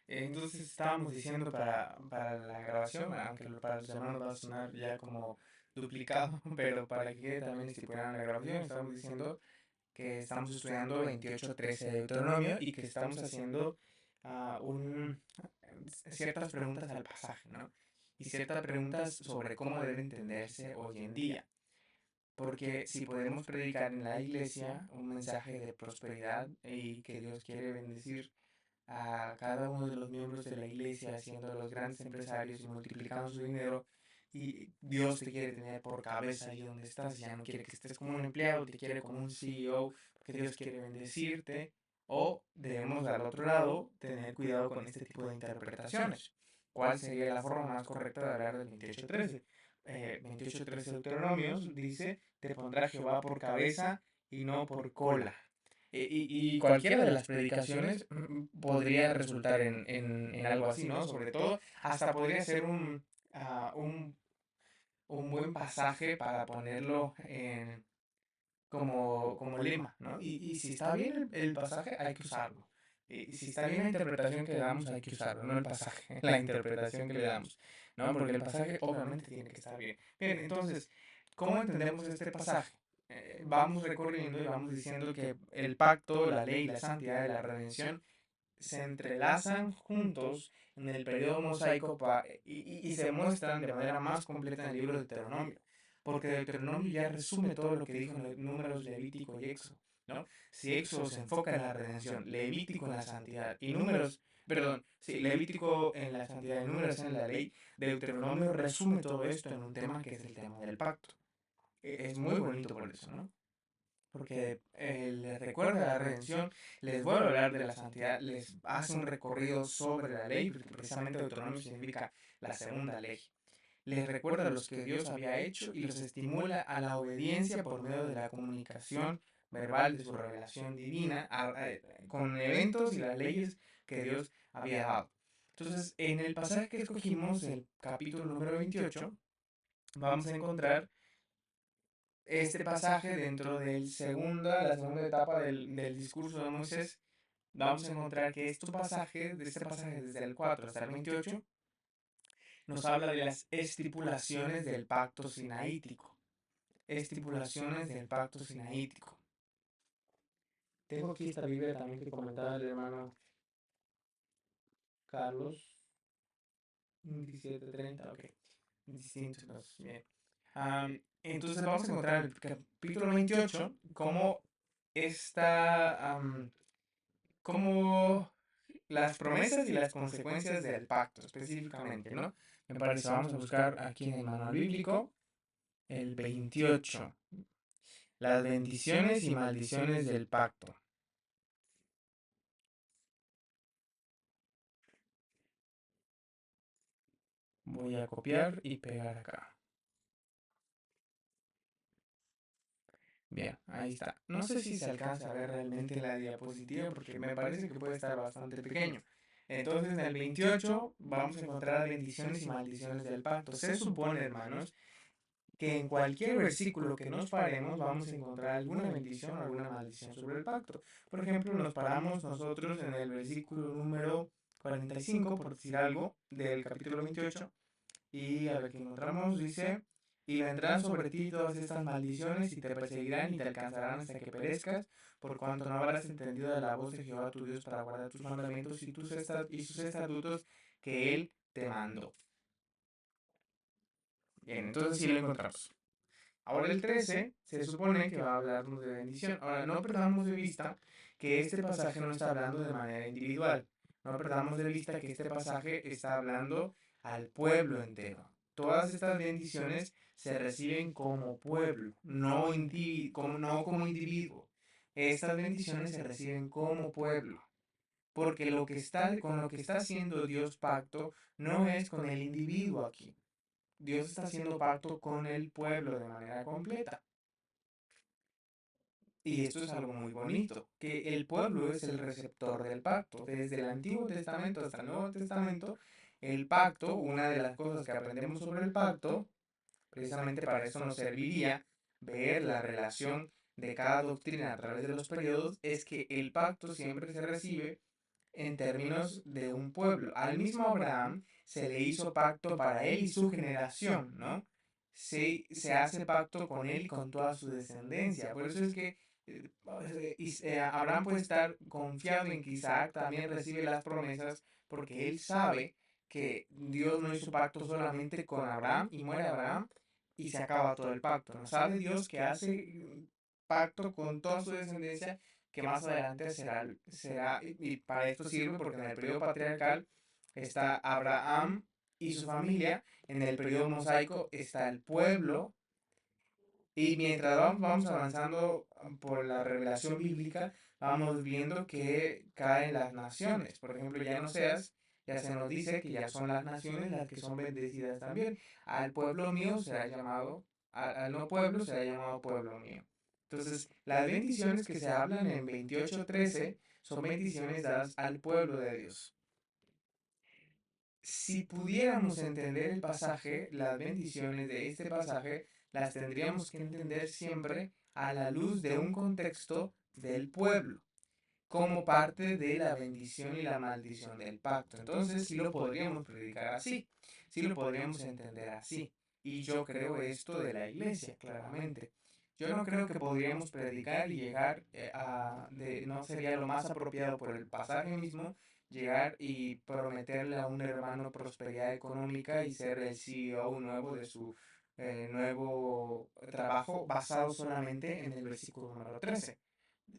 Entonces estábamos diciendo para la grabación, aunque para los hermanos va a sonar ya como duplicado, pero para que quede también estipulado en la grabación, estamos diciendo que estamos estudiando 28:13 de Deuteronomio y que estamos haciendo ah, un, ciertas preguntas al pasaje, ¿no? Y ciertas preguntas sobre cómo debe entenderse hoy en día. Porque si podemos predicar en la iglesia un mensaje de prosperidad y que Dios quiere bendecir a cada uno de los miembros de la iglesia, siendo los grandes empresarios y multiplicando su dinero, y Dios te quiere tener por cabeza ahí donde estás, ya no quiere que estés como un empleado, te quiere como un CEO, porque Dios quiere bendecirte, o debemos al otro lado tener cuidado con este tipo de interpretaciones. ¿Cuál sería la forma más correcta de hablar del 28:13? 28:13 Deuteronomios dice, te pondrá Jehová por cabeza y no por cola. Y cualquiera de las predicaciones podría resultar en algo así, ¿no? Sobre todo, hasta podría ser ah, un, un buen pasaje para ponerlo como lema, ¿no? Y si está bien el pasaje, hay que usarlo. Y si está bien la interpretación que le damos, hay que usarlo, no el pasaje, la interpretación que le damos, ¿no? Porque el pasaje obviamente tiene que estar bien. Bien, entonces, ¿cómo entendemos este pasaje? Vamos recorriendo y vamos diciendo que el pacto, la ley, la santidad de la redención se entrelazan juntos en el periodo mosaico y se muestran de manera más completa en el libro de Deuteronomio, porque Deuteronomio ya resume todo lo que dijo en los números Levítico y Éxodo, ¿no? Si Éxodo se enfoca en la redención, Levítico en la santidad y números, perdón, sí, Levítico en la santidad y números en la ley, Deuteronomio resume todo esto en un tema que es el tema del pacto. Es muy bonito por eso, ¿no? Porque les recuerda la redención, les vuelve a hablar de la santidad, les hace un recorrido sobre la ley, porque precisamente Deuteronomio significa la segunda ley. Les recuerda los que Dios había hecho y los estimula a la obediencia por medio de la comunicación verbal de su revelación divina con eventos y las leyes que Dios había dado. Entonces, en el pasaje que escogimos, el capítulo número 28, vamos a encontrar este pasaje dentro la segunda etapa del discurso de Moisés, vamos a encontrar que este pasaje desde el 4 hasta el 28, nos habla de las estipulaciones del pacto sinaítico. Estipulaciones del pacto sinaítico. Tengo aquí esta Biblia también que comentaba el hermano Carlos, 17:30, ok. Distinto, entonces, bien. Entonces vamos a encontrar en el capítulo 28 cómo esta, como las promesas y las consecuencias del pacto específicamente, ¿no? Me parece, vamos a buscar aquí en el manual bíblico el 28, las bendiciones y maldiciones del pacto. Voy a copiar y pegar acá. Bien, ahí está. No sé si se alcanza a ver realmente la diapositiva porque me parece que puede estar bastante pequeño. Entonces, en el 28 vamos a encontrar bendiciones y maldiciones del pacto. Se supone, hermanos, que en cualquier versículo que nos paremos vamos a encontrar alguna bendición o alguna maldición sobre el pacto. Por ejemplo, nos paramos nosotros en el versículo número 45, por decir algo, del capítulo 28, y a ver qué encontramos, dice, y vendrán sobre ti todas estas maldiciones y te perseguirán y te alcanzarán hasta que perezcas, por cuanto no habrás entendido de la voz de Jehová tu Dios para guardar tus mandamientos y sus estatutos que Él te mandó. Bien, entonces sí lo encontramos. Ahora el 13 se supone que va a hablarnos de bendición. Ahora no perdamos de vista que este pasaje no está hablando de manera individual. No perdamos de vista que este pasaje está hablando al pueblo entero. Todas estas bendiciones se reciben como pueblo, no como individuo. Estas bendiciones se reciben como pueblo. Porque con lo que está haciendo Dios pacto no es con el individuo aquí. Dios está haciendo pacto con el pueblo de manera completa. Y esto es algo muy bonito, que el pueblo es el receptor del pacto. Desde el Antiguo Testamento hasta el Nuevo Testamento, el pacto, una de las cosas que aprendemos sobre el pacto, precisamente para eso nos serviría ver la relación de cada doctrina a través de los periodos, es que el pacto siempre se recibe en términos de un pueblo. Al mismo Abraham se le hizo pacto para él y su generación, ¿no? Se hace pacto con él y con toda su descendencia. Por eso es que Abraham puede estar confiado en que Isaac también recibe las promesas porque él sabe que Dios no hizo pacto solamente con Abraham y muere Abraham y se acaba todo el pacto. No sabe Dios que hace pacto con toda su descendencia que más adelante será y para esto sirve porque en el periodo patriarcal está Abraham y su familia, en el periodo mosaico está el pueblo, y mientras vamos avanzando por la revelación bíblica, vamos viendo que caen las naciones. Por ejemplo, ya en Oseas ya se nos dice que ya son las naciones las que son bendecidas también. Al pueblo mío será llamado, al no pueblo será llamado pueblo mío. Entonces, las bendiciones que se hablan en 28:13 son bendiciones dadas al pueblo de Dios. Si pudiéramos entender el pasaje, las bendiciones de este pasaje, las tendríamos que entender siempre a la luz de un contexto del pueblo, como parte de la bendición y la maldición del pacto. Entonces, sí lo podríamos predicar así, sí lo podríamos entender así. Y yo creo esto de la iglesia, claramente. Yo no creo que podríamos predicar y llegar no sería lo más apropiado por el pasaje mismo, llegar y prometerle a un hermano prosperidad económica y ser el CEO nuevo de su nuevo trabajo basado solamente en el versículo número 13.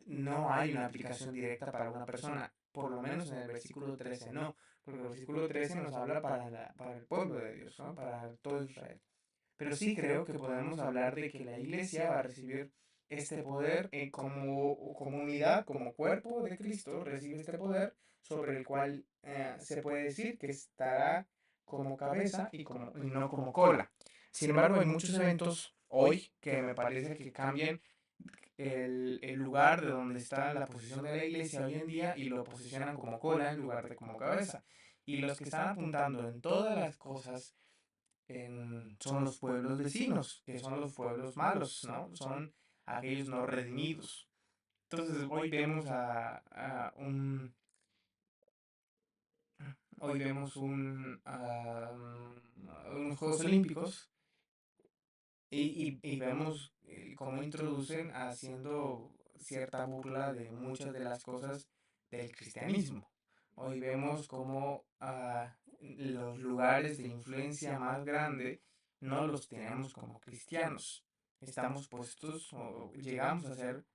No hay una aplicación directa para una persona, por lo menos en el versículo 13 no, porque el versículo 13 nos habla para el pueblo de Dios, ¿no? Para todo Israel. Pero sí creo que podemos hablar de que la iglesia va a recibir este poder como comunidad, como cuerpo de Cristo, recibe este poder sobre el cual se puede decir que estará como cabeza y no como cola. Sin embargo, hay muchos eventos hoy que me parece que cambian el lugar de donde está la posición de la iglesia hoy en día y lo posicionan como cola en lugar de como cabeza. Y los que están apuntando en todas las cosas son los pueblos vecinos, que son los pueblos malos, ¿no? Son aquellos no redimidos. Entonces hoy vemos unos Juegos Olímpicos y vemos cómo introducen haciendo cierta burla de muchas de las cosas del cristianismo. Hoy vemos cómo los lugares de influencia más grande no los tenemos como cristianos. Estamos puestos o llegamos a ser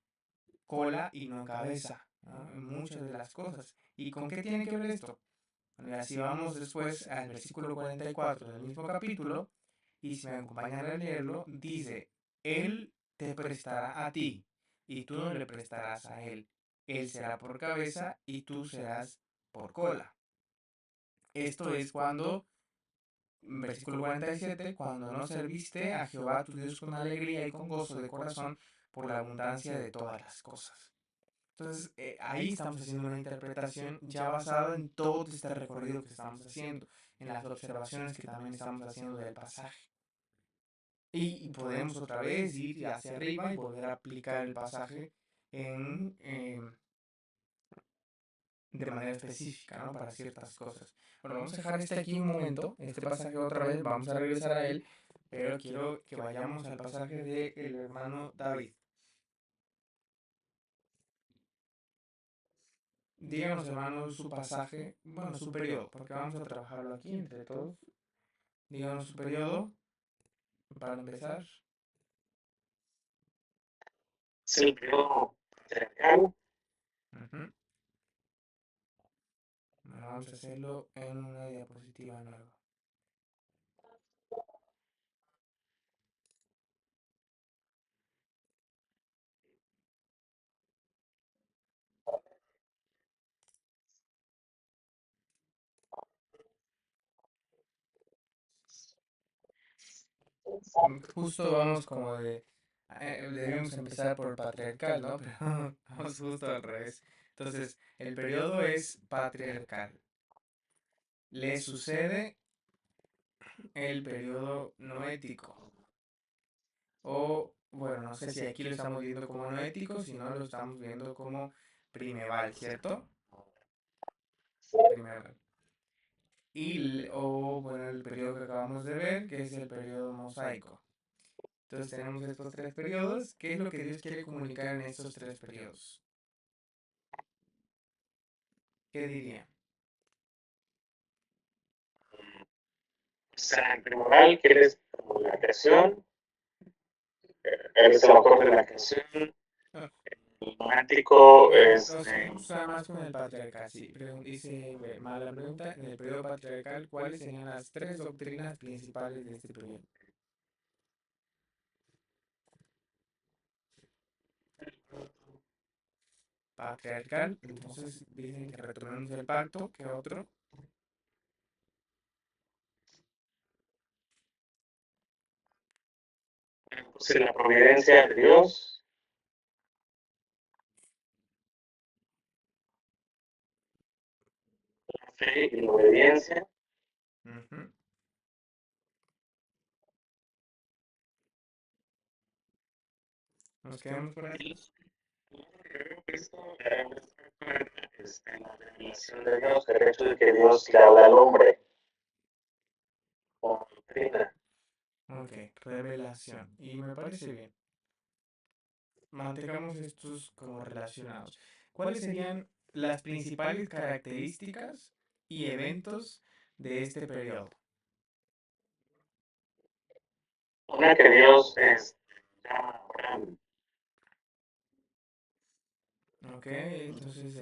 cola y no cabeza, ¿no? En muchas de las cosas. ¿Y con qué tiene que ver esto? Así vamos después al versículo 44 del mismo capítulo, y si me acompañan a leerlo, dice, Él te prestará a ti, y tú no le prestarás a Él. Él será por cabeza, y tú serás por cola. Esto es cuando, versículo 47, cuando no serviste a Jehová tu Dios con alegría y con gozo de corazón por la abundancia de todas las cosas. Entonces, ahí estamos haciendo una interpretación ya basada en todo este recorrido que estamos haciendo, en las observaciones que también estamos haciendo del pasaje. Y podemos otra vez ir hacia arriba y volver a aplicar el pasaje en, de manera específica, ¿no? Para ciertas cosas. Bueno, vamos a dejar este aquí un momento, este pasaje otra vez, vamos a regresar a él, pero quiero que vayamos al pasaje del hermano David. Díganos, hermanos, su pasaje, bueno, su periodo, porque vamos a trabajarlo aquí entre todos. Díganos su periodo para empezar. Sí, periodo patriarcal. Ujú. Vamos a hacerlo en una diapositiva nueva. Justo vamos como de... debemos empezar por el patriarcal, ¿no? Pero vamos justo al revés. Entonces, el periodo es patriarcal. Le sucede el periodo noético. O, bueno, no sé si aquí lo estamos viendo como noético, si no lo estamos viendo como primeval, ¿cierto? primero. O bueno, el periodo que acabamos de ver, que es el periodo mosaico. Entonces tenemos estos tres periodos. ¿Qué es lo que Dios quiere comunicar en estos tres periodos? ¿Qué diría? O sea, en primer quiere como la creación, él es el autor de la creación, Ah, el romántico, o sea, vamos a más con el patriarcal. Sí, dice mala pregunta. En el periodo patriarcal, ¿cuáles serían las tres doctrinas principales de este periodo? Patriarcal, entonces dicen que retomemos el pacto. ¿Qué otro? pues, la providencia de Dios, la fe y la obediencia. Ujú. Nos quedamos por ahí. La revelación de Dios, el hecho de que Dios le habla al hombre como doctrina. Ok, revelación. Y me parece bien. Mantengamos estos como relacionados. ¿Cuáles serían las principales características y eventos de este periodo? Una que Dios llama a Abraham. Ok, entonces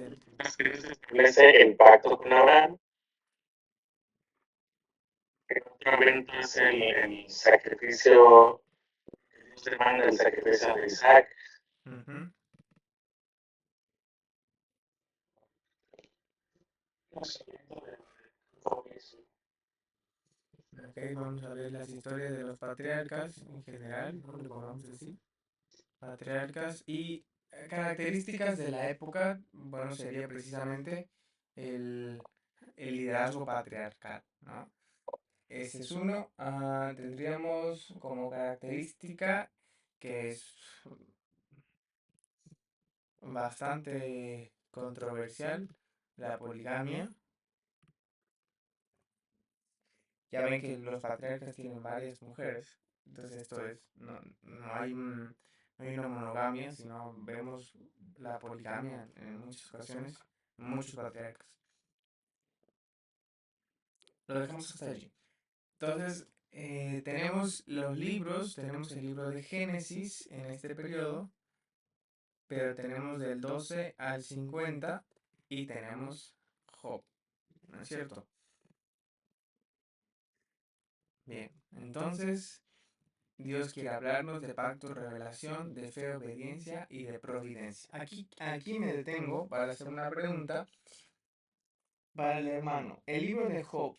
Dios establece el pacto con Abraham. El otro evento es el sacrificio, Dios demanda el sacrificio de Isaac. ujú. Ok, vamos a ver las historias de los patriarcas en general, ¿no? Le pongamos así. Patriarcas y características de la época, bueno, sería precisamente el, el liderazgo patriarcal, ¿no? Ese es uno. Tendríamos como característica que es bastante controversial la poligamia. Ya ven que los patriarcas tienen varias mujeres, entonces esto es, no hay no hay una monogamia, sino vemos la poligamia en muchas ocasiones, en muchos patriarcas. Lo dejamos hasta allí. Entonces, tenemos los libros, tenemos el libro de Génesis en este periodo, pero tenemos del 12 al 50 y tenemos Job, ¿no es cierto? Bien, entonces Dios quiere hablarnos de pacto, revelación, de fe, obediencia y de providencia. Aquí me detengo para hacer una pregunta para el hermano. El libro de Job,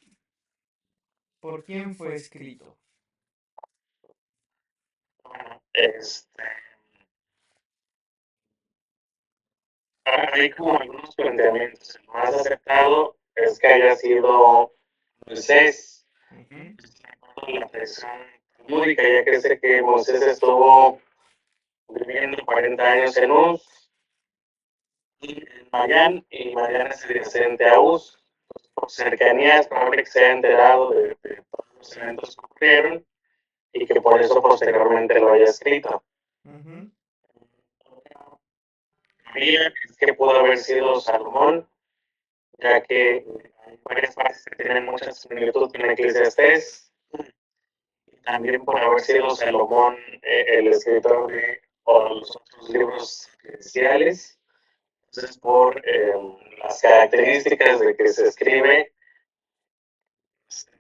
¿por quién fue escrito? Este, hay como algunos planteamientos. El más aceptado es que haya sido Moisés. Ujú, La tradición talmúdica, ya que sé que Moisés estuvo viviendo 40 años en Uz y en Madián, y Madián es adyacente a Uz. Por cercanía es probable que se haya enterado de todos los eventos que ocurrieron y que por eso posteriormente lo haya escrito. ujú, Es que pudo haber sido Salomón, ya que hay varias partes que tienen mucha similitud con Eclesiastés, y también por haber sido Salomón el escritor de los otros libros eclesiales. Entonces, por las características de que se escribe,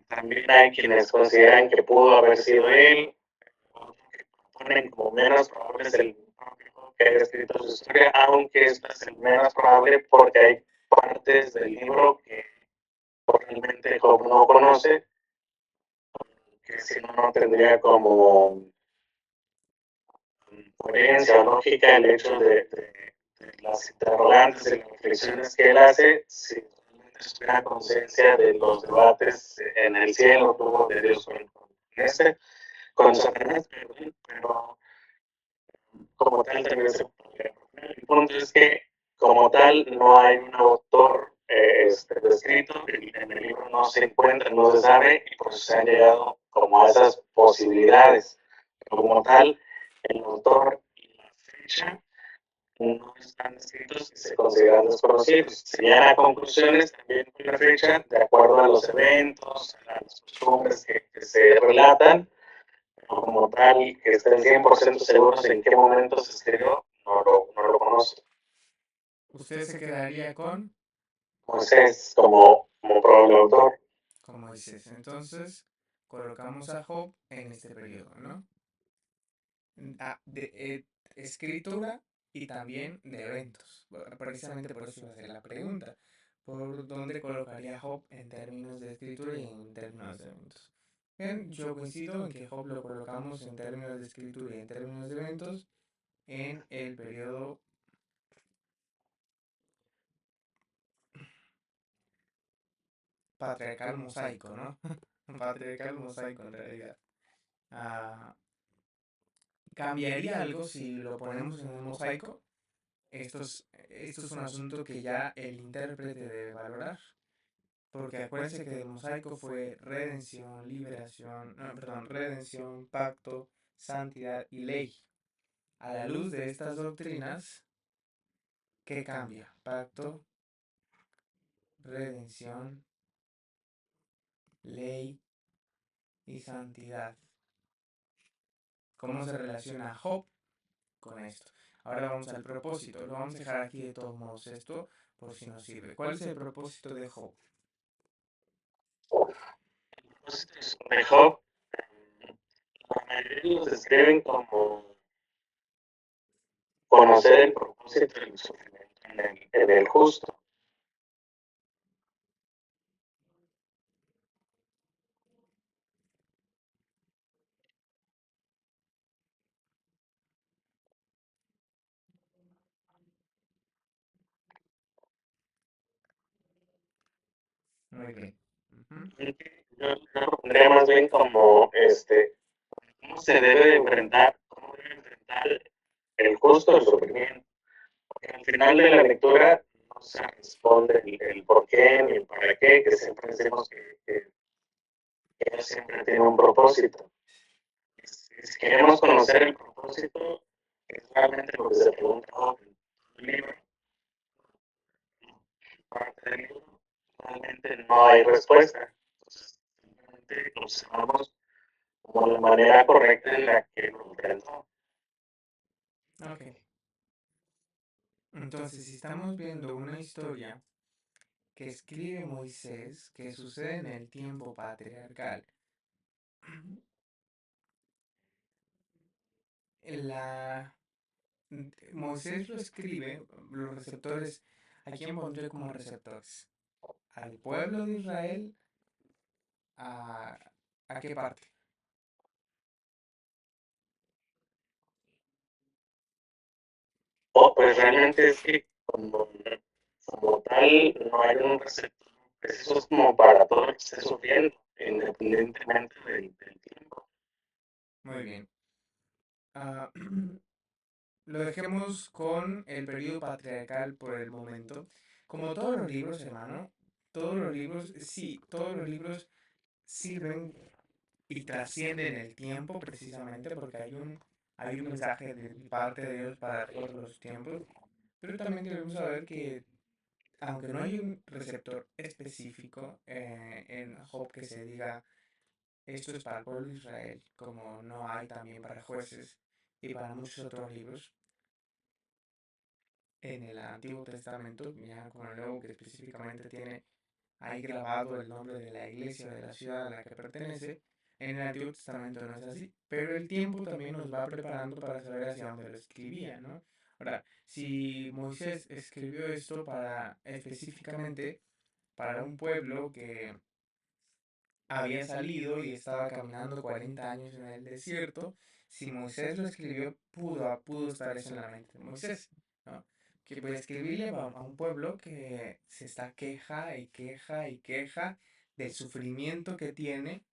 también hay quienes consideran que pudo haber sido él, que ponen como menos probable es el que haya escrito su historia, aunque esto es el menos probable porque hay partes del libro que realmente Job no conoce, que si no, no tendría como coherencia o lógica el hecho de las interrogantes y las reflexiones que él hace, si realmente tuviera conciencia de los debates en el cielo, como de Dios con Satanás, pero como tal también se podría. El punto es que como tal no hay un autor descrito, en el libro no se encuentra, no se sabe, y por eso se han llegado como a esas posibilidades. Pero como tal, el autor y la fecha no están escritos y se consideran desconocidos. Se llegan a conclusiones también con la fecha, de acuerdo a los eventos, a las costumbres que se relatan, pero como tal, que estén 100% seguros en qué momento se escribió, no lo conozco. Usted se quedaría con Moisés como probable autor. como dices. Entonces, colocamos a Job en este periodo, ¿no? De escritura y también de eventos. Precisamente por eso iba a ser la pregunta. ¿Por dónde colocaría Job en términos de escritura y en términos de eventos? Bien, yo coincido en que Job lo colocamos en términos de escritura y en términos de eventos en el periodo patriarcal mosaico, ¿no? Patriarcal mosaico en realidad. Ah, ¿Cambiaría algo si lo ponemos en un mosaico? Esto es un asunto que ya el intérprete debe valorar. Porque acuérdense que el mosaico fue redención, liberación, no, perdón, redención, pacto, santidad y ley. A la luz de estas doctrinas, ¿qué cambia? Pacto, redención, ley y santidad. ¿Cómo se relaciona Job con esto? Ahora vamos al propósito. Lo vamos a dejar aquí de todos modos esto por si nos sirve. ¿Cuál es el propósito de Job? De Job, la mayoría los describen como conocer el propósito del sufrimiento en el justo. Muy bien. Ujú. Yo lo pondría más bien como cómo se debe enfrentar, cómo debe enfrentar el justo el sufrimiento. Porque al final de la lectura no se responde el por qué ni el para qué, que siempre decimos que Dios siempre tiene un propósito. Si queremos conocer el propósito, es realmente lo que se pregunta en el libro. Parte del libro, realmente no hay respuesta. Entonces, simplemente observamos como la manera correcta en la que lo enfrentó. Ok. Entonces, si estamos viendo una historia que escribe Moisés, que sucede en el tiempo patriarcal, la, Moisés lo escribe, los receptores, ¿a quién pondré como receptores? ¿Al pueblo de Israel? ¿A, a qué parte? Pues realmente es que como tal no hay un receptor preciso como para todo lo que esté sufriendo, independientemente del tiempo. Muy bien. Ah, lo dejemos con el periodo patriarcal por el momento. Como todos los libros, hermano, todos los libros, sí, todos los libros sirven y trascienden el tiempo precisamente porque hay un mensaje de parte de Dios para todos los tiempos, pero también debemos saber que aunque no hay un receptor específico en Job que se diga esto es para el pueblo de Israel, como no hay también para jueces y para muchos otros libros en el Antiguo Testamento, ya con el Nuevo que específicamente tiene ahí grabado el nombre de la iglesia o de la ciudad a la que pertenece. En el Antiguo Testamento no es así, pero el tiempo también nos va preparando para saber hacia dónde lo escribía, ¿no? Ahora, si Moisés escribió esto para específicamente para un pueblo que había salido y estaba caminando 40 años en el desierto, si Moisés lo escribió, pudo estar eso en la mente de Moisés, ¿no? Que puede escribirle a un pueblo que se está queja y queja y queja del sufrimiento que tiene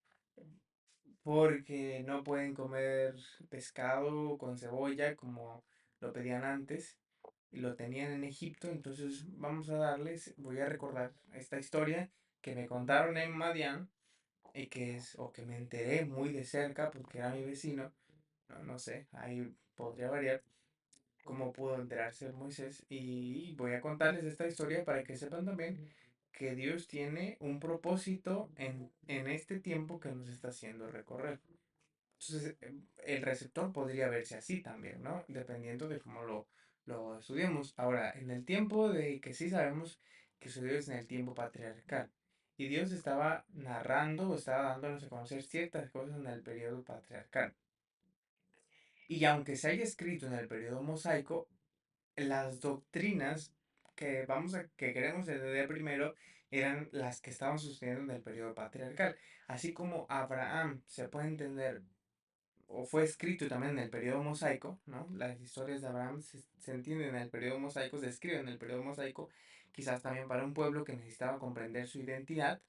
porque no pueden comer pescado con cebolla como lo pedían antes. y lo tenían en Egipto, entonces vamos a darles, voy a recordar esta historia que me contaron en Madián y que es, o que me enteré muy de cerca porque era mi vecino, no, no sé, ahí podría variar cómo pudo enterarse Moisés y voy a contarles esta historia para que sepan también que Dios tiene un propósito en este tiempo que nos está haciendo recorrer. Entonces, el receptor podría verse así también, ¿no? Dependiendo de cómo lo estudiemos. Ahora, en el tiempo de que sí sabemos que sucedió es en el tiempo patriarcal. Y Dios estaba narrando o estaba dándonos a conocer ciertas cosas en el periodo patriarcal. Y aunque se haya escrito en el periodo mosaico, las doctrinas que queremos entender primero eran las que estaban sucediendo en el periodo patriarcal. Así como Abraham se puede entender o fue escrito también en el periodo mosaico, ¿no? Las historias de Abraham se entienden en el periodo mosaico, se escriben en el periodo mosaico, quizás también para un pueblo que necesitaba comprender su identidad,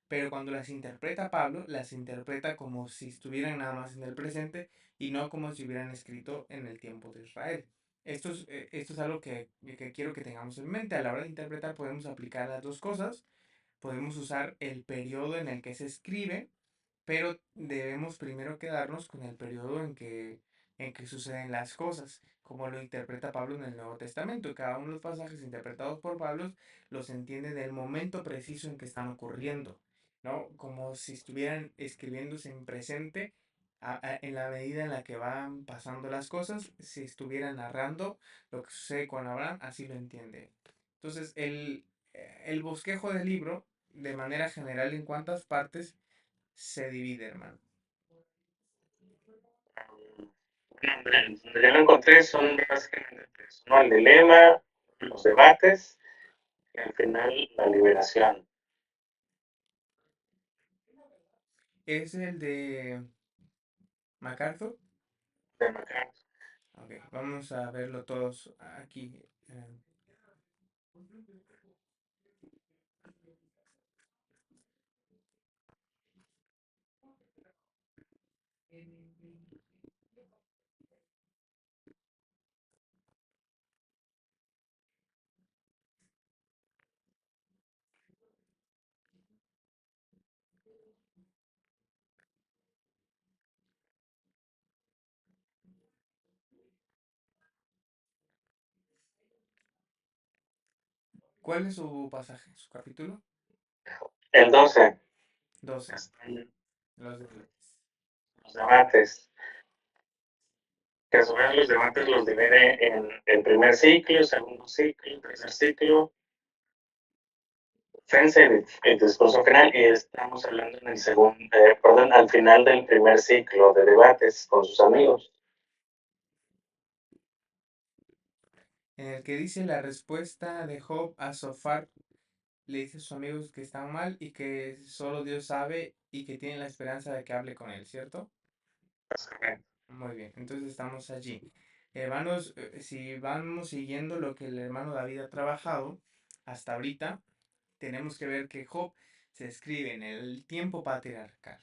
pero cuando las interpreta Pablo, las interpreta como si estuvieran nada más en el presente y no como si hubieran escrito en el tiempo de Israel. Esto es algo que quiero que tengamos en mente. A la hora de interpretar podemos aplicar las dos cosas. Podemos usar el periodo en el que se escribe, pero debemos primero quedarnos con el periodo en que suceden las cosas, como lo interpreta Pablo en el Nuevo Testamento. Cada uno de los pasajes interpretados por Pablo los entiende en el momento preciso en que están ocurriendo, ¿no? Como si estuvieran escribiéndose en presente en la medida en la que van pasando las cosas, si estuvieran narrando lo que sucede con Abraham, así lo entiende. Entonces, el bosquejo del libro, de manera general, ¿en cuántas partes se divide, hermano? Bueno, donde yo lo encontré son básicamente tres, ¿no? El dilema, los debates y al final la liberación Es el de MacArthur. de McCarthy. Ok, vamos a verlo todos aquí. ¿Cuál es su pasaje, su capítulo? El 12 12. están Los debates. los debates, que a su vez los debates los divide en el primer ciclo, segundo ciclo, tercer ciclo, defensa y el discurso final, y estamos hablando en el segundo, perdón, al final del primer ciclo de debates con sus amigos. En el que dice la respuesta de Job a Sofar, le dice a sus amigos que están mal y que solo Dios sabe y que tienen la esperanza de que hable con él, ¿cierto? Muy bien, entonces estamos allí. Hermanos, si vamos siguiendo lo que el hermano David ha trabajado hasta ahorita, tenemos que ver que Job se escribe en el tiempo patriarcal.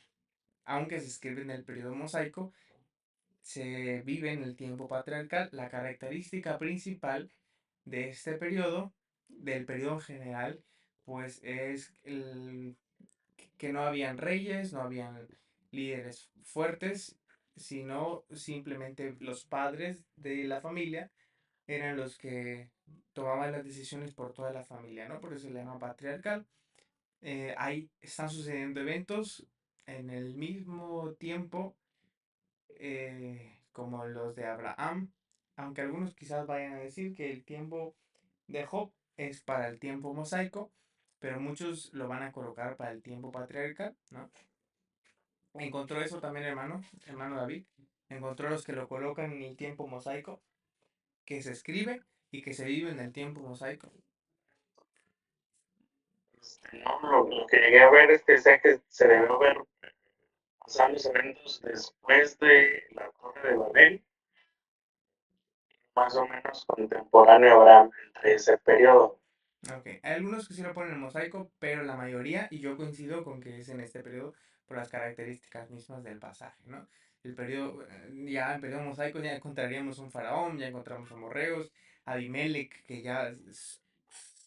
Aunque se escribe en el periodo mosaico, se vive en el tiempo patriarcal. La característica principal de este periodo, del periodo en general, pues es que no habían reyes, no habían líderes fuertes, sino simplemente los padres de la familia eran los que tomaban las decisiones por toda la familia, ¿no? Por eso se le llama patriarcal. Ahí están sucediendo eventos en el mismo tiempo como los de Abraham, aunque algunos quizás vayan a decir que el tiempo de Job es para el tiempo mosaico, pero muchos lo van a colocar para el tiempo patriarcal, ¿no? Encontró eso también, hermano David, encontró los que lo colocan en el tiempo mosaico, que se escribe y que se vive en el tiempo mosaico. No, lo que llegué a ver es que decía que se debió ver pasar los eventos después de la Torre de Babel, más o menos contemporáneo a Abraham entre ese periodo. Ok, hay algunos que sí lo ponen en mosaico, pero la mayoría, y yo coincido con que es en este periodo por las características mismas del pasaje, ¿no? el periodo, ya en periodo mosaico ya encontraríamos un faraón, ya encontramos amorreos, Abimelech, que ya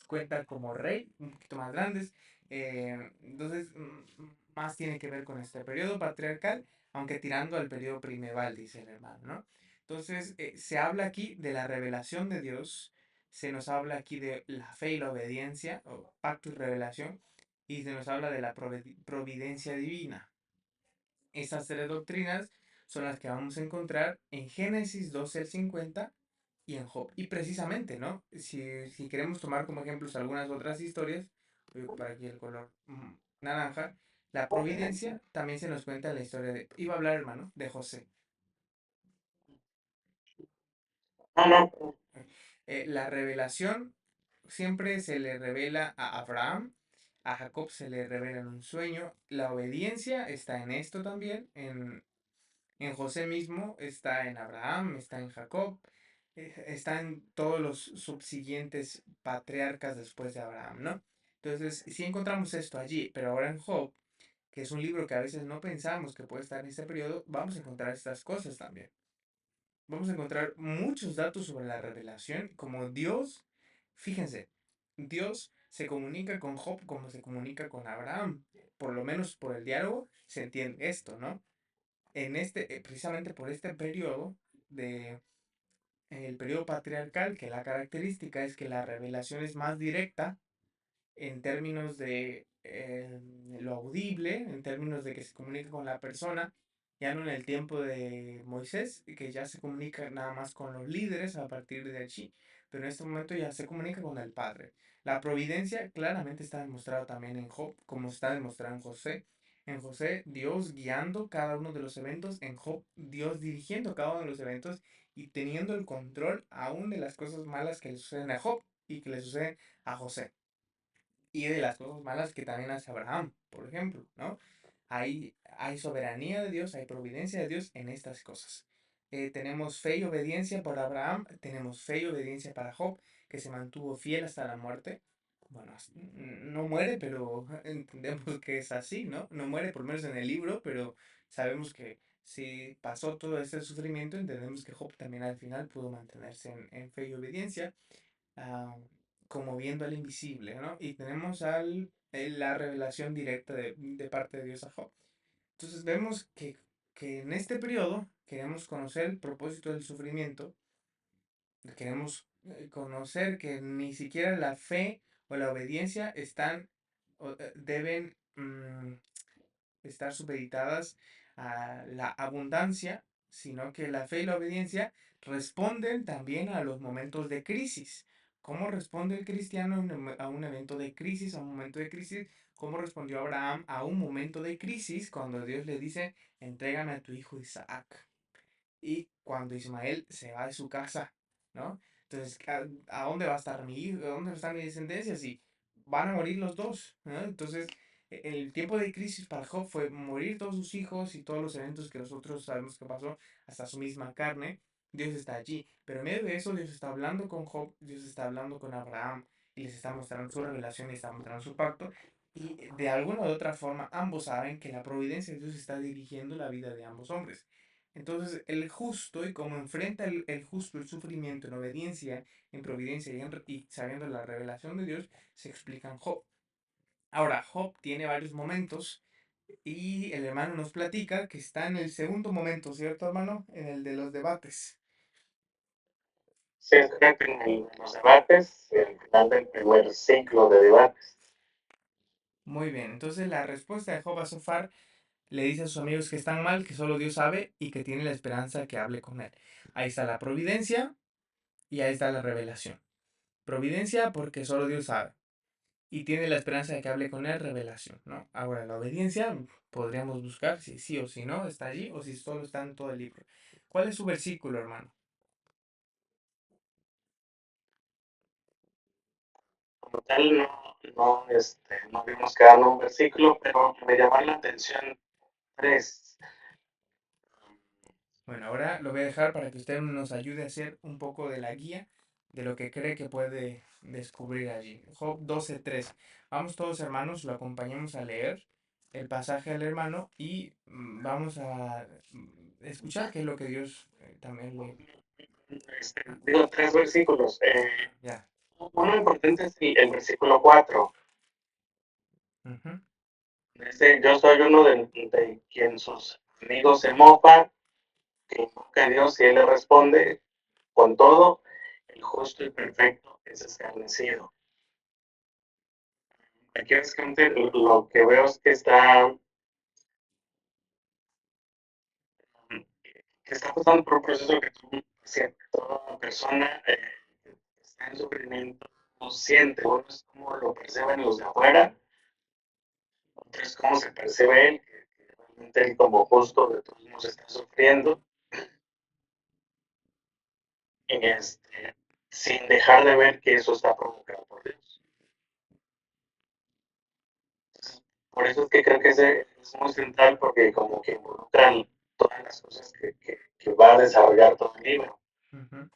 cuenta como rey, un poquito más grandes. Entonces, más tiene que ver con este periodo patriarcal, aunque tirando al periodo primeval, dice el hermano, ¿no? Entonces, se habla aquí de la revelación de Dios, se nos habla aquí de la fe y la obediencia, o pacto y revelación, y se nos habla de la providencia divina. Esas tres doctrinas son las que vamos a encontrar en Génesis 12 al 50 y en Job. Y precisamente, ¿no? Si queremos tomar como ejemplos algunas otras historias, voy a ocupar aquí el color naranja, la providencia también se nos cuenta en la historia de, iba a hablar hermano, de José. No, no. La revelación siempre se le revela a Abraham, a Jacob se le revela en un sueño, la obediencia está en esto también, en José mismo, está en Abraham, está en Jacob, está en todos los subsiguientes patriarcas después de Abraham, ¿no? Entonces, sí encontramos esto allí, pero ahora en Job, que es un libro que a veces no pensamos que puede estar en este periodo, vamos a encontrar estas cosas también. Vamos a encontrar muchos datos sobre la revelación, como Dios, fíjense, Dios se comunica con Job como se comunica con Abraham. Por lo menos por el diálogo se entiende esto, ¿no? En este, precisamente por este periodo de el periodo patriarcal, que la característica es que la revelación es más directa en términos de lo audible, en términos de que se comunica con la persona, ya no en el tiempo de Moisés, que ya se comunica nada más con los líderes a partir de allí, pero en este momento ya se comunica con el Padre. La providencia claramente está demostrado también en Job, como está demostrado en José. En José, Dios guiando cada uno de los eventos, en Job, Dios dirigiendo cada uno de los eventos y teniendo el control aún de las cosas malas que le suceden a Job y que le suceden a José y de las cosas malas que también hace Abraham, por ejemplo, ¿no? Hay soberanía de Dios, hay providencia de Dios en estas cosas. Tenemos fe y obediencia por Abraham, tenemos fe y obediencia para Job, que se mantuvo fiel hasta la muerte. Bueno, no muere, pero entendemos que es así, ¿no? No muere por lo menos en el libro, pero sabemos que si pasó todo ese sufrimiento, entendemos que Job también al final pudo mantenerse en fe y obediencia ah, como viendo al invisible, ¿no? Y tenemos la revelación directa de parte de Dios a Job. Entonces vemos que en este periodo queremos conocer el propósito del sufrimiento, queremos conocer que ni siquiera la fe o la obediencia deben estar supeditadas a la abundancia, sino que la fe y la obediencia responden también a los momentos de crisis. ¿Cómo responde el cristiano a un evento de crisis, a un momento de crisis? ¿Cómo respondió Abraham a un momento de crisis cuando Dios le dice, entrégame a tu hijo Isaac? Y cuando Ismael se va de su casa, ¿no? Entonces, ¿a dónde va a estar mi hijo? ¿A dónde va a estar mi descendencia? Si van a morir los dos, ¿no? Entonces, el tiempo de crisis para Job fue morir todos sus hijos y todos los eventos que nosotros sabemos que pasó, hasta su misma carne. Dios está allí. Pero en medio de eso, Dios está hablando con Job, Dios está hablando con Abraham y les está mostrando su revelación y está mostrando su pacto. Y de alguna u otra forma, ambos saben que la providencia de Dios está dirigiendo la vida de ambos hombres. Entonces, el justo, y como enfrenta el justo el sufrimiento en obediencia, en providencia y sabiendo la revelación de Dios, se explica en Job. Ahora, Job tiene varios momentos y el hermano nos platica que está en el segundo momento, ¿cierto, hermano? En el de los debates. Sí, creo que en los debates, el final del primer ciclo de debates. Muy bien, entonces la respuesta de Job a Sofar le dice a sus amigos que están mal, que solo Dios sabe y que tiene la esperanza que hable con él. Ahí está la providencia y ahí está la revelación. Providencia porque solo Dios sabe. Y tiene la esperanza de que hable con él, revelación, ¿no? Ahora, la obediencia, podríamos buscar si sí o si no está allí, o si solo está en todo el libro. ¿Cuál es su versículo, hermano? Como tal, no vimos cada un versículo, pero me llamó la atención tres. Bueno, ahora lo voy a dejar para que usted nos ayude a hacer un poco de la guía de lo que cree que puede descubrir allí. Job 12:3. Vamos todos, hermanos, lo acompañemos a leer. el pasaje al hermano y vamos a escuchar qué es lo que Dios también le... Ah, Digo, tres versículos. ya. Uno importante es el versículo 4. Ujú. Dice, yo soy uno de quien sus amigos se mofa, que invoca a Dios y Él le responde, con todo, el justo y perfecto es escarnecido. Aquí básicamente lo que veo es que está pasando por un proceso que toda persona que está en sufrimiento lo siente. Uno es como lo perciben los de afuera, otro es cómo se percibe él, que realmente él como justo de todos modos está sufriendo, y sin dejar de ver que eso está provocado por Dios. Entonces, por eso es que creo que ese es muy central porque como que involucran todas las cosas que va a desarrollar todo el libro. Ujú.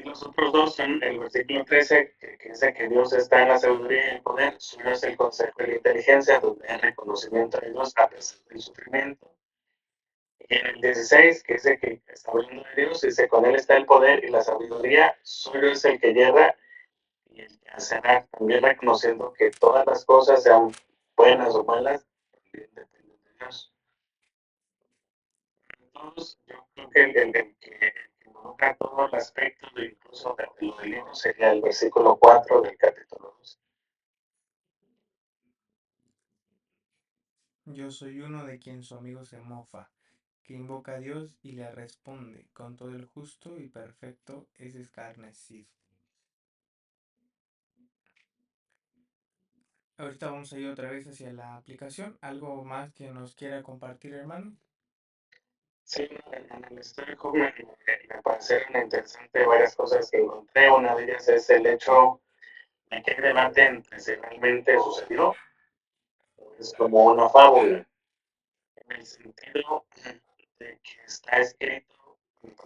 Los otros dos son el versículo 13, que dice que Dios está en la sabiduría y el poder, suyo es el consejo y la inteligencia, donde hay reconocimiento de Dios a pesar del sufrimiento. Y en el 16, que dice que está hablando de Dios, dice, con Él está el poder y la sabiduría, suyo es el que yerra y el que hacerá, también reconociendo que todas las cosas, sean buenas o malas, también dependen de Dios. Entonces, yo creo que el que involucra todo el aspecto, de, incluso de lo del libro, sería el versículo 4 del capítulo 2. Yo soy uno de quien su amigo se mofa, que invoca a Dios y le responde, con todo el justo y perfecto es escarnecido. Ahorita vamos a ir otra vez hacia la aplicación. ¿Algo más que nos quiera compartir, hermano? Sí, en el histórico me parecieron interesantes varias cosas que encontré. Una de ellas es el hecho de que hay debate entre si realmente sucedió, es como una fábula, en el sentido de que está escrito,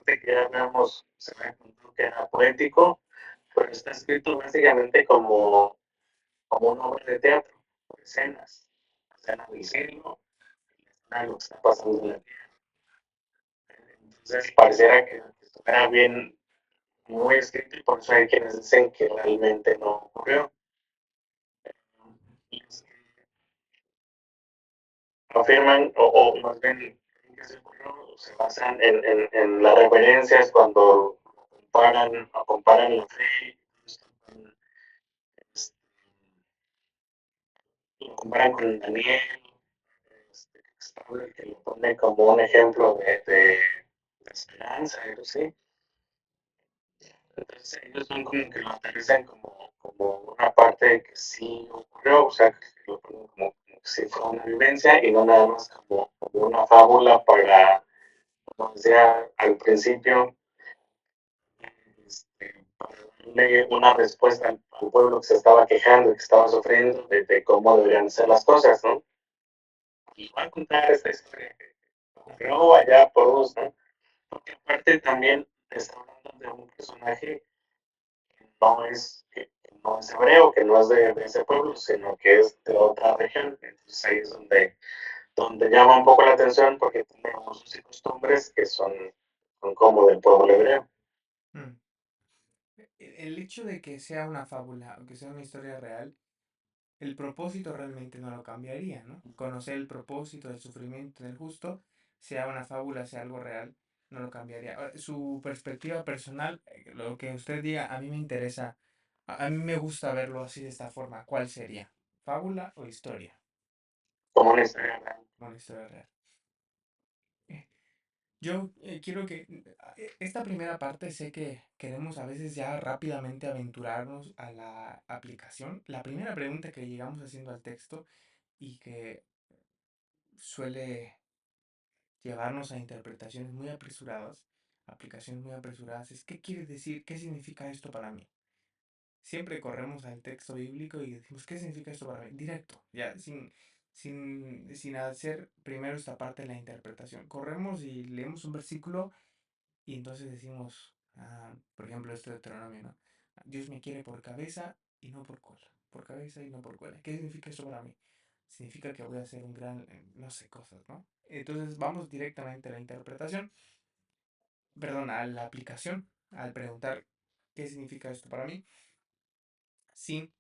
de que ya veamos, se me contado que era poético, pero está escrito básicamente como una obra de teatro, por escenas, escena del cielo, escena de lo que está pasando en la tierra. Entonces pareciera que estuviera bien, muy escrito y por eso hay quienes dicen que realmente no ocurrió. Y los que afirman, o más bien que se ocurrió, se basan en las referencias cuando comparan la fe, este, lo comparan con Daniel, que lo pone como un ejemplo de esperanza, ¿sí? Entonces ellos son como que lo aterrizan como una parte que sí ocurrió, o sea, que lo ponen como que sí fue una vivencia y no nada más como una fábula para, como decía al principio, para darle una respuesta al pueblo que se estaba quejando y que estaba sufriendo de cómo deberían ser las cosas, ¿no? Y va a contar esta historia que ocurrió allá por vos, ¿no? Porque aparte también está hablando de un personaje que no es hebreo, que no es de ese pueblo, sino que es de otra región. Entonces ahí es donde llama un poco la atención porque tiene usos y costumbres que son como del pueblo hebreo. Mm. El hecho de que sea una fábula o que sea una historia real, el propósito realmente no lo cambiaría, ¿no? Conocer el propósito del sufrimiento del justo, sea una fábula, sea algo real, no lo cambiaría. Ahora, su perspectiva personal, lo que usted diga, a mí me interesa, a mí me gusta verlo así de esta forma. ¿Cuál sería? ¿Fábula o historia? Como una historia real. Como una historia real. Yo quiero que esta primera parte sé que queremos a veces ya rápidamente aventurarnos a la aplicación. La primera pregunta que llegamos haciendo al texto y que suele llevarnos a interpretaciones muy apresuradas, aplicaciones muy apresuradas, es ¿qué quiere decir? ¿Qué significa esto para mí? Siempre corremos al texto bíblico y decimos, ¿qué significa esto para mí? Directo, ya, sin hacer primero esta parte de la interpretación. Corremos y leemos un versículo y entonces decimos, por ejemplo, esto de Deuteronomio, ¿no? Dios me quiere por cabeza y no por cola. Por cabeza y no por cola. ¿Qué significa esto para mí? significa que voy a hacer un gran, no sé, cosas, ¿no? Entonces vamos directamente a la interpretación, perdón, a la aplicación, al preguntar qué significa esto para mí, sin,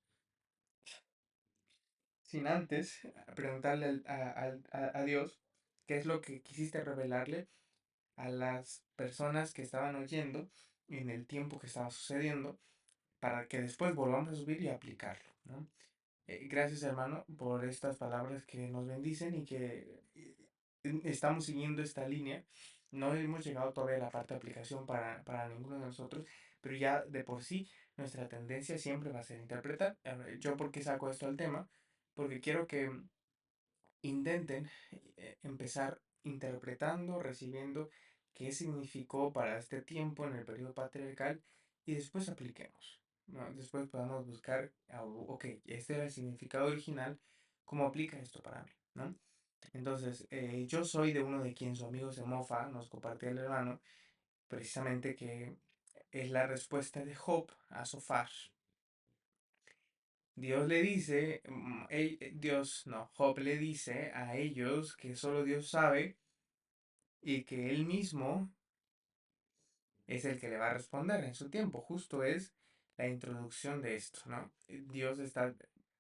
sin antes preguntarle a Dios qué es lo que quisiste revelarle a las personas que estaban oyendo en el tiempo que estaba sucediendo, para que después volvamos a subir y aplicarlo, ¿no? Gracias, hermano, por estas palabras que nos bendicen y que estamos siguiendo esta línea. No hemos llegado todavía a la parte de aplicación para ninguno de nosotros, pero ya de por sí nuestra tendencia siempre va a ser interpretar. Yo, ¿por qué saco esto al tema? Porque quiero que intenten empezar interpretando, recibiendo qué significó para este tiempo en el periodo patriarcal y después apliquemos, ¿no? Después podamos buscar, ok, este era el significado original, ¿cómo aplica esto para mí? ¿No? Entonces, yo soy de uno de quien su amigo se mofa, nos compartía el hermano, precisamente que es la respuesta de Job a Sofar. Dios le dice, Dios, no, Job le dice a ellos que solo Dios sabe y que él mismo es el que le va a responder en su tiempo. Justo es la introducción de esto, ¿no?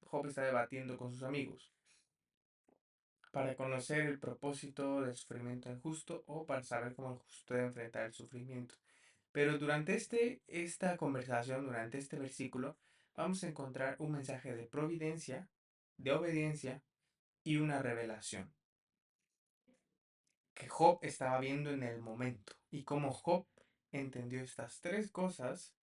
Job está debatiendo con sus amigos para conocer el propósito del sufrimiento injusto o para saber cómo el justo debe enfrentar el sufrimiento. Pero durante esta conversación, durante este versículo, vamos a encontrar un mensaje de providencia, de obediencia y una revelación que Job estaba viendo en el momento. Y como Job entendió estas tres cosas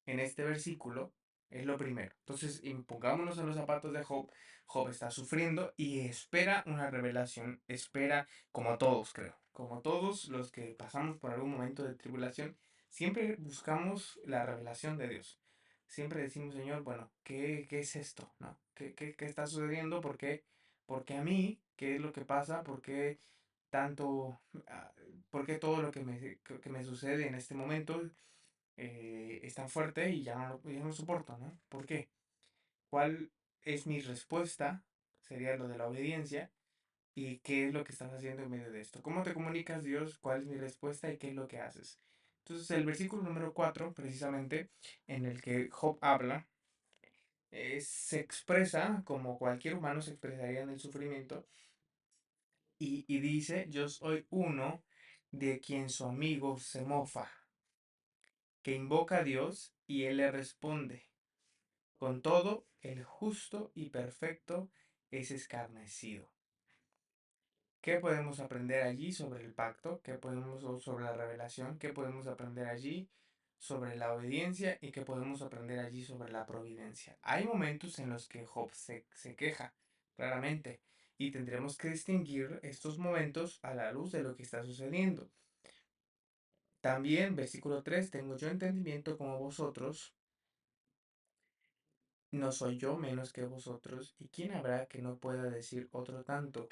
en este versículo, es lo primero. Entonces, impongámonos en los zapatos de Job. Job está sufriendo y espera una revelación. Espera, como todos, creo. Como todos los que pasamos por algún momento de tribulación, siempre buscamos la revelación de Dios. Siempre decimos, Señor, bueno, ¿qué es esto? ¿No? ¿Qué está sucediendo? ¿Por qué a mí? ¿Qué es lo que pasa? ¿Por qué tanto? ¿Por qué todo lo que me sucede en este momento es tan fuerte y ya no lo soporto, ¿no? ¿Por qué? ¿Cuál es mi respuesta? Sería lo de la obediencia. ¿Y qué es lo que estás haciendo en medio de esto? ¿Cómo te comunicas, Dios? ¿Cuál es mi respuesta y qué es lo que haces? Entonces, el versículo número 4 precisamente, en el que Job habla, se expresa como cualquier humano se expresaría en el sufrimiento y dice, yo soy uno de quien su amigo se mofa, que invoca a Dios y él le responde. Con todo, el justo y perfecto es escarnecido. ¿Qué podemos aprender allí sobre el pacto? ¿Qué podemos sobre la revelación? ¿Qué podemos aprender allí sobre la obediencia? ¿Y qué podemos aprender allí sobre la providencia? Hay momentos en los que Job se queja, claramente, y tendremos que distinguir estos momentos a la luz de lo que está sucediendo. También, versículo 3, tengo yo entendimiento como vosotros, no soy yo menos que vosotros, y quién habrá que no pueda decir otro tanto.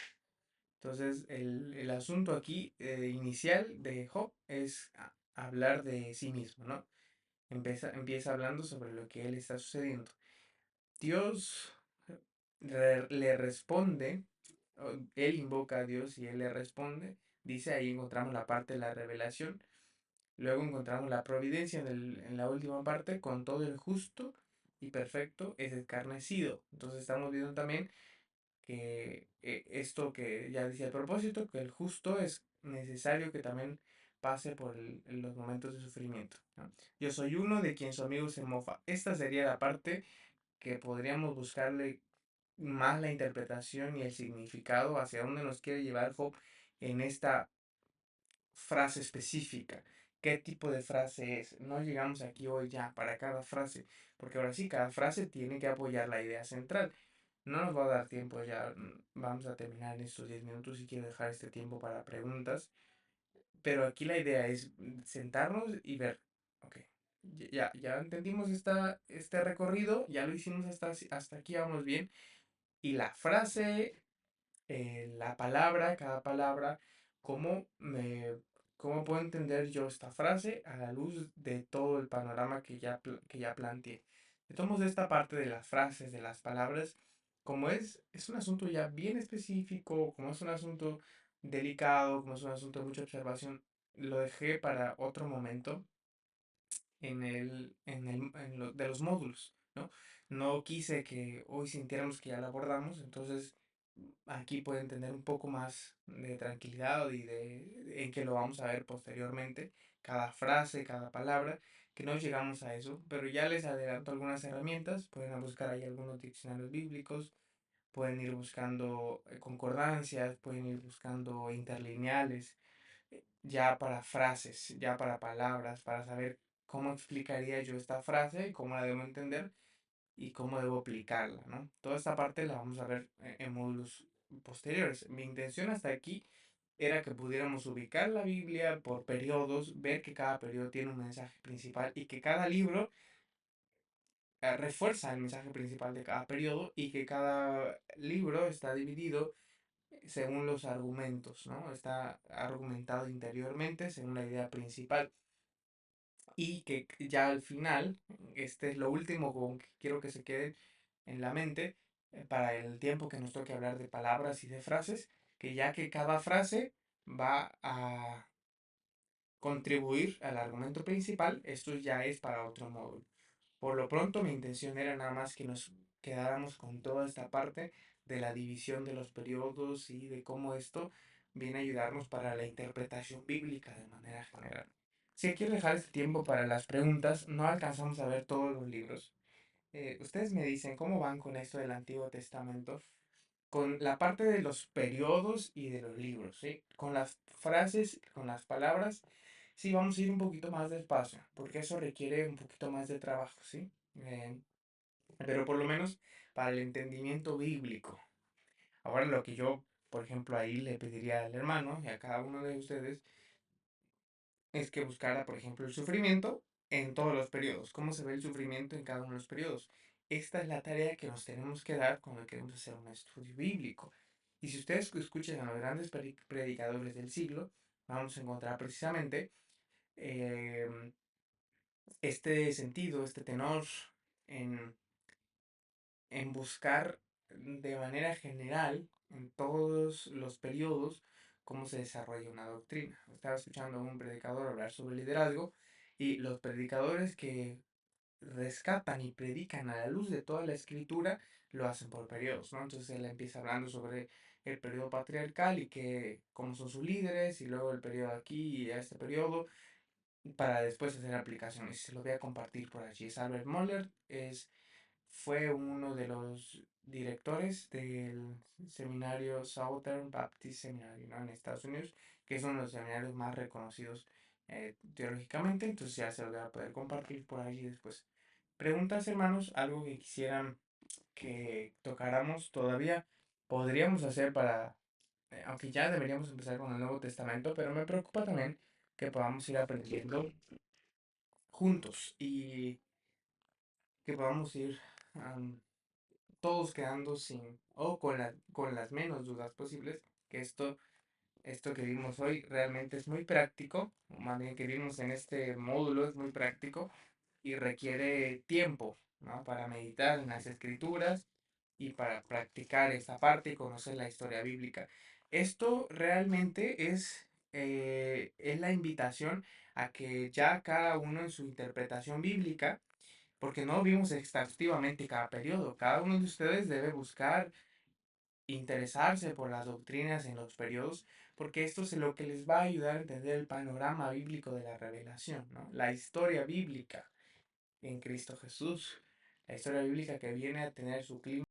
Entonces, el asunto aquí inicial de Job es hablar de sí mismo, ¿no? Empieza hablando sobre lo que él está sucediendo. Dios le responde, él invoca a Dios y él le responde. Dice, ahí encontramos la parte de la revelación. Luego encontramos la providencia en la última parte, con todo el justo y perfecto es escarnecido. Entonces estamos viendo también que esto que ya decía el propósito, que el justo es necesario que también pase por los momentos de sufrimiento, ¿no? Yo soy uno de quien su amigo se mofa. Esta sería la parte que podríamos buscarle más la interpretación y el significado hacia dónde nos quiere llevar Job en esta frase específica. ¿Qué tipo de frase es? No llegamos aquí hoy ya para cada frase, porque ahora sí, cada frase tiene que apoyar la idea central. No nos va a dar tiempo ya, vamos a terminar en estos 10 minutos y quiero dejar este tiempo para preguntas, pero aquí la idea es sentarnos y ver, ok, ya entendimos este recorrido, ya lo hicimos hasta aquí, vamos bien, y la frase la palabra, cada palabra, cómo cómo puedo entender yo esta frase a la luz de todo el panorama que ya planteé. Tomamos esta parte de las frases, de las palabras, como es un asunto ya bien específico, como es un asunto delicado, como es un asunto de mucha observación, lo dejé para otro momento de los módulos, ¿no? No quise que hoy sintiéramos que ya lo abordamos, entonces aquí pueden tener un poco más de tranquilidad y en que lo vamos a ver posteriormente, cada frase, cada palabra, que no llegamos a eso, pero ya les adelanto algunas herramientas, pueden buscar ahí algunos diccionarios bíblicos, pueden ir buscando concordancias, pueden ir buscando interlineales, ya para frases, ya para palabras, para saber cómo explicaría yo esta frase y cómo la debo entender y cómo debo aplicarla, ¿no? Toda esta parte la vamos a ver en módulos posteriores. Mi intención hasta aquí era que pudiéramos ubicar la Biblia por periodos, ver que cada periodo tiene un mensaje principal y que cada libro refuerza el mensaje principal de cada periodo y que cada libro está dividido según los argumentos, ¿no? Está argumentado interiormente según la idea principal y que ya al final, este es lo último con que quiero que se quede en la mente para el tiempo que nos toque hablar de palabras y de frases, que ya que cada frase va a contribuir al argumento principal, esto ya es para otro módulo. Por lo pronto, mi intención era nada más que nos quedáramos con toda esta parte de la división de los periodos y de cómo esto viene a ayudarnos para la interpretación bíblica de manera general. Si quiero dejar este tiempo para las preguntas, no alcanzamos a ver todos los libros. Ustedes me dicen cómo van con esto del Antiguo Testamento, con la parte de los periodos y de los libros, ¿sí? Con las frases, con las palabras, sí, vamos a ir un poquito más despacio, porque eso requiere un poquito más de trabajo, ¿sí? Pero por lo menos para el entendimiento bíblico. Ahora lo que yo, por ejemplo, ahí le pediría al hermano y a cada uno de ustedes es que buscara, por ejemplo, el sufrimiento en todos los periodos. ¿Cómo se ve el sufrimiento en cada uno de los periodos? Esta es la tarea que nos tenemos que dar cuando queremos hacer un estudio bíblico. Y si ustedes escuchan a los grandes predicadores del siglo, vamos a encontrar precisamente eh, este sentido, este tenor en buscar de manera general en todos los periodos cómo se desarrolla una doctrina. Estaba escuchando a un predicador hablar sobre liderazgo y los predicadores que rescatan y predican a la luz de toda la escritura lo hacen por periodos, ¿no? Entonces él empieza hablando sobre el periodo patriarcal y que cómo son sus líderes y luego el periodo aquí y este periodo para después hacer aplicaciones. Se lo voy a compartir por allí. Es Albert Moller, fue uno de los directores del seminario Southern Baptist Seminary, ¿no? En Estados Unidos, que es uno de los seminarios más reconocidos teológicamente, entonces ya se lo voy a poder compartir por allí después. Preguntas, hermanos, algo que quisieran que tocáramos todavía, podríamos hacer para, aunque ya deberíamos empezar con el Nuevo Testamento, pero me preocupa también que podamos ir aprendiendo juntos y que podamos ir todos quedando sin, o con las menos dudas posibles, que esto que vimos hoy realmente es muy práctico, o más bien que vimos en este módulo es muy práctico y requiere tiempo, ¿no? Para meditar en las escrituras y para practicar esta parte y conocer la historia bíblica. Esto realmente es la invitación a que ya cada uno en su interpretación bíblica porque no vimos exhaustivamente cada periodo. Cada uno de ustedes debe buscar interesarse por las doctrinas en los periodos, porque esto es lo que les va a ayudar a entender el panorama bíblico de la revelación, ¿no? La historia bíblica en Cristo Jesús, la historia bíblica que viene a tener su clima